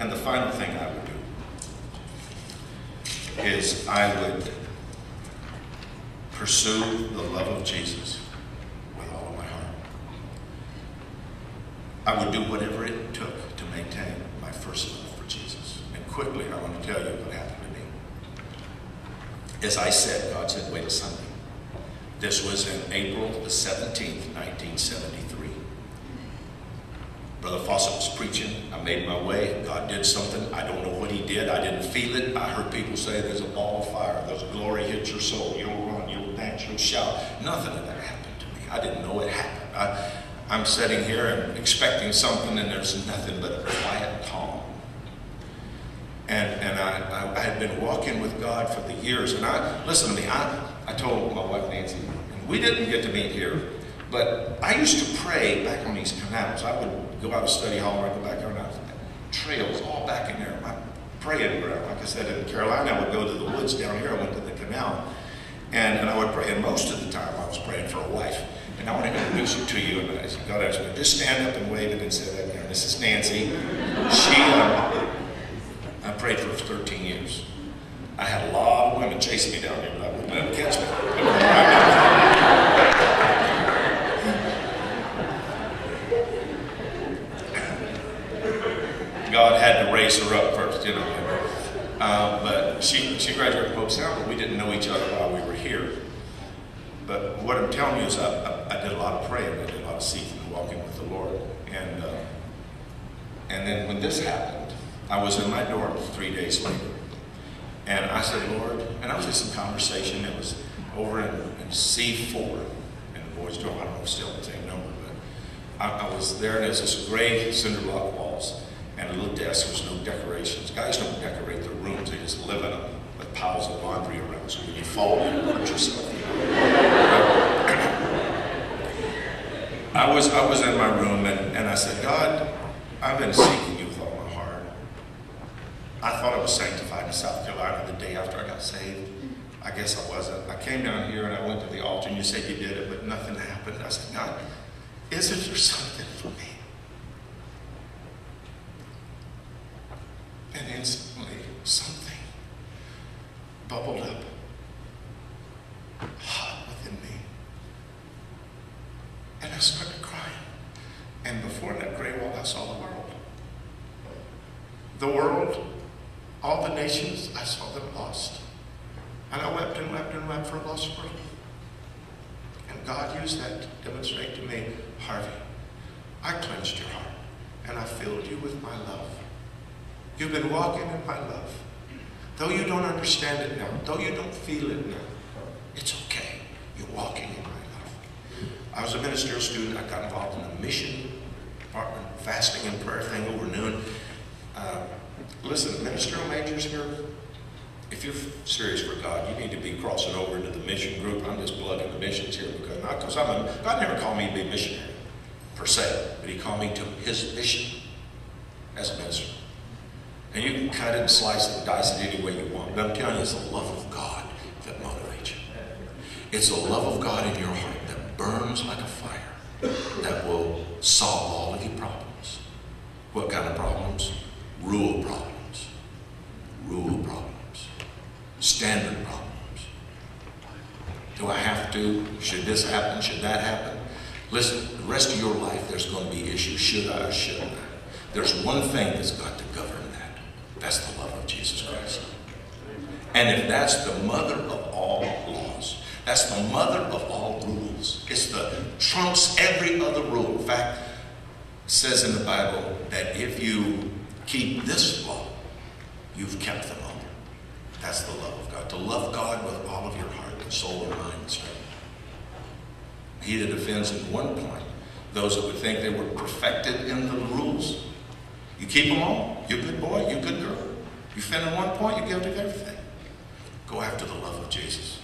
And the final thing I would do is I would pursue the love of Jesus with all of my heart. I would do whatever it took to maintain my first love for Jesus. And quickly, I want to tell you what happened to me. As I said, God said, wait a Sunday. This was in April the 17th, 1973. Brother Fawcett was preaching. I made my way. God did something. I don't know what he did. I didn't feel it. I heard people say there's a ball of fire. There's glory hits your soul. You'll run, you'll dance, you'll shout. Nothing of that happened to me. I didn't know it happened. I'm sitting here and expecting something, and there's nothing but a quiet calm. And I had been walking with God for the years. And listen to me, I told my wife Nancy, and we didn't get to meet here, but I used to pray back on these canals. I would go out of study hall, or I'd go back there, and I was trails all back in there. My praying ground, like I said, in Carolina, I would go to the woods down here. I went to the canal, and I would pray. And most of the time, I was praying for a wife. And I want to introduce her to you. And God asked me, just stand up and wave it and say that. You know, this is Nancy. I prayed for 13 years. I had a lot of women chasing me down here, but I wouldn't let them catch me. God had to raise her up first, you know. But she graduated from Hobe, but we didn't know each other while we were here. But what I'm telling you is I did a lot of praying. I did a lot of seeking and walking with the Lord. And then when this happened, I was in my dorm 3 days later. And I said, Lord, and I was in some conversation. It was over in C4 in the boys' dorm. I don't know if it's still the same number, but I was there, and there's this gray cinder block walls and a little desk. There's no decorations. Guys don't decorate their rooms. They just live in them with piles of laundry around. So when you fall, you hurt yourself. I was in my room, and I said, God, I've been seeking you with all my heart. I thought I was sanctified in South Carolina the day after I got saved. I guess I wasn't. I came down here and I went to the altar, and you said you did it, but nothing happened. I said, God, isn't there something for me? And instantly, something bubbled up, hot within me. And I started crying. And before that gray wall, I saw the world. The world, all the nations, I saw them lost. And I wept and wept and wept for a lost world. And God used that to demonstrate to me, Harvey, I cleansed your heart, and I filled you with my love. You've been walking in my love. Though you don't understand it now, though you don't feel it now, it's okay. You're walking in my love. I was a ministerial student. I got involved in a mission department, fasting and prayer thing over noon. Listen, ministerial majors here, if you're serious for God, you need to be crossing over into the mission group. I'm just plugging the missions here because God never called me to be a missionary per se, but he called me to his mission as a minister. And you can cut it and slice it and dice it any way you want. But I'm telling you, it's the love of God that motivates you. It's the love of God in your heart that burns like a fire, that will solve all of your problems. What kind of problems? Rule problems. Rule problems. Standard problems. Do I have to? Should this happen? Should that happen? Listen, the rest of your life there's going to be issues. Should I or shouldn't I? There's one thing that's got to govern that. That's the love of Jesus Christ. And if that's the mother of all laws, that's the mother of all rules. It's the trumps every other rule. In fact, it says in the Bible that if you keep this law, you've kept them all. That's the love of God. To love God with all of your heart and soul and mind and strength. He that offends in one point, those that would think they were perfected in the rules, you keep them all. You're a good boy, you're a good girl. You offend in one point, you're guilty of everything. Go after the love of Jesus.